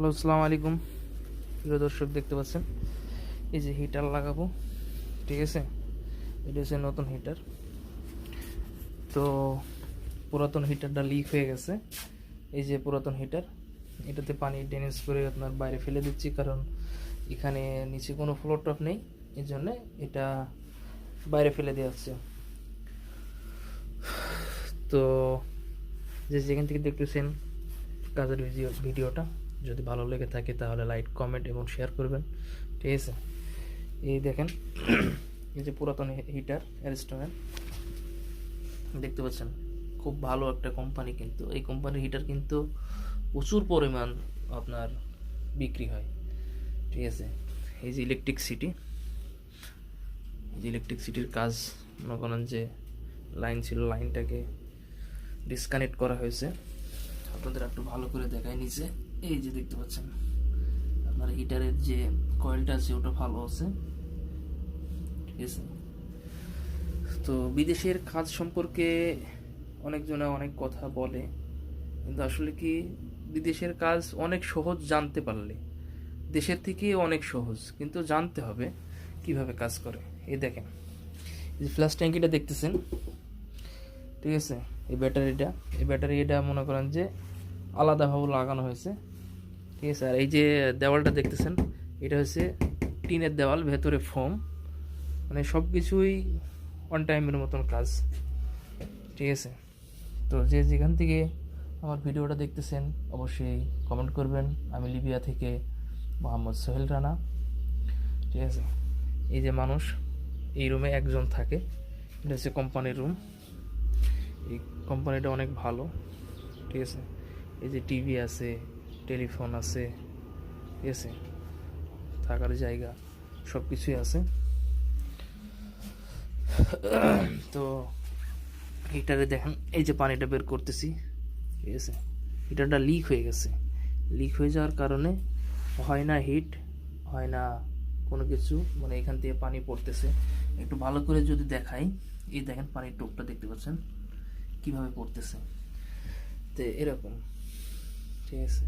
Hello, আসসালামু আলাইকুম। প্রিয় দর্শক, দেখতে পাচ্ছেন এই যে হিটার লাগাবো, ঠিক আছে। এটা হচ্ছে নতুন হিটার। তো পুরাতন হিটারটা লিক হয়ে গেছে। এই যে পুরাতন হিটার, এটাতে পানি ড্রেনেজ করে আপনার বাইরে ফেলে দিচ্ছি, কারণ এখানে নিচে কোনো ফ্লোর টপ নেই, এই জন্যে এটা বাইরে ফেলে দেওয়া হচ্ছে। তো যেখান থেকে দেখতেছেন কাজের ভিডিওটা, যদি ভালো লেগে থাকে তাহলে লাইক, কমেন্ট এবং শেয়ার করবেন, ঠিক আছে। এই দেখেন, এই যে পুরাতন হিটার রেস্টুরেন্ট দেখতে পাচ্ছেন, খুব ভালো একটা কোম্পানি। কিন্তু এই কোম্পানির হিটার কিন্তু প্রচুর পরিমাণ আপনার বিক্রি হয়, ঠিক আছে। এই যে ইলেকট্রিক সিটি, ইলেকট্রিক সিটির কাজ, মনে করেন যে লাইন ছিল, লাইনটাকে ডিসকানেক্ট করা হয়েছে। আপনাদের একটু ভালো করে দেখায় নিচে, এই যে দেখতে পাচ্ছেন আপনার হিটারের যে কয়েলটা আছে ওটা ভালো আছে, ঠিক আছে। তো বিদেশের কাজ সম্পর্কে অনেকজনে অনেক কথা বলে, কিন্তু আসলে কি, বিদেশের কাজ অনেক সহজ জানতে পারলে, দেশের থেকে অনেক সহজ, কিন্তু জানতে হবে কিভাবে কাজ করে। এই দেখেন, এই যে ফ্ল্যাশ ট্যাঙ্কিটা দেখতেছেন, ঠিক আছে। এই ব্যাটারিটা মনে করেন যে আলাদাভাবে লাগানো হয়েছে, ঠিক আছে। আর এই যে দেওয়ালটা দেখতেছেন, এটা হচ্ছে টিনের দেওয়াল, ভেতরে ফোম, মানে সব কিছুই অন টাইমের মতন কাজ, ঠিক আছে। তো যেখান থেকে আমার ভিডিওটা দেখতেছেন অবশ্যই কমেন্ট করবেন। আমি লিবিয়া থেকে মোহাম্মদ সোহেল রানা, ঠিক আছে। এই যে মানুষ, এই রুমে একজন থাকে, এটা হচ্ছে কোম্পানির রুম। এই কোম্পানিটা অনেক ভালো, ঠিক আছে। এই যে টিভি আছে, টেলিফোন আছে, ঠিক আছে, থাকার জায়গা, সব কিছুই আছে। তো হিটারে দেখেন, এই যে পানিটা বের করতেছি, ঠিক আছে। হিটারটা লিক হয়ে গেছে। লিক হয়ে যাওয়ার কারণে হয় না হিট, হয় না কোনো কিছু, মানে এখান থেকে পানি পড়তেছে। একটু ভালো করে যদি দেখাই, এই দেখেন পানির টোপটা দেখতে পাচ্ছেন কিভাবে পড়তেছে, তো এরকম, ঠিক আছে।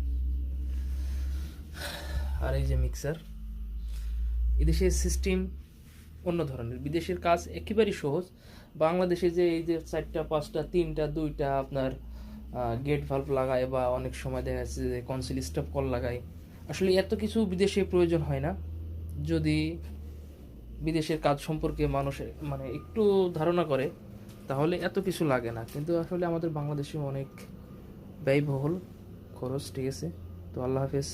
আর এই যে মিক্সার, এদেশের সিস্টেম অন্য ধরনের, বিদেশের কাজ একেবারেই সহজ। বাংলাদেশে যে এই যে 4টা 5টা 3টা 2টা আপনার গেট ভাল্ব লাগায়, বা অনেক সময় দেখা যাচ্ছে যে কনসিল স্টপ কল লাগায়, আসলে এত কিছু বিদেশে প্রয়োজন হয় না। যদি বিদেশের কাজ সম্পর্কে মানুষের মানে একটু ধারণা করে, তাহলে এত কিছু লাগে না। কিন্তু আসলে আমাদের বাংলাদেশে অনেক ব্যয়বহুল খরচ, ঠিক আছে। তো আল্লাহ হাফেজ।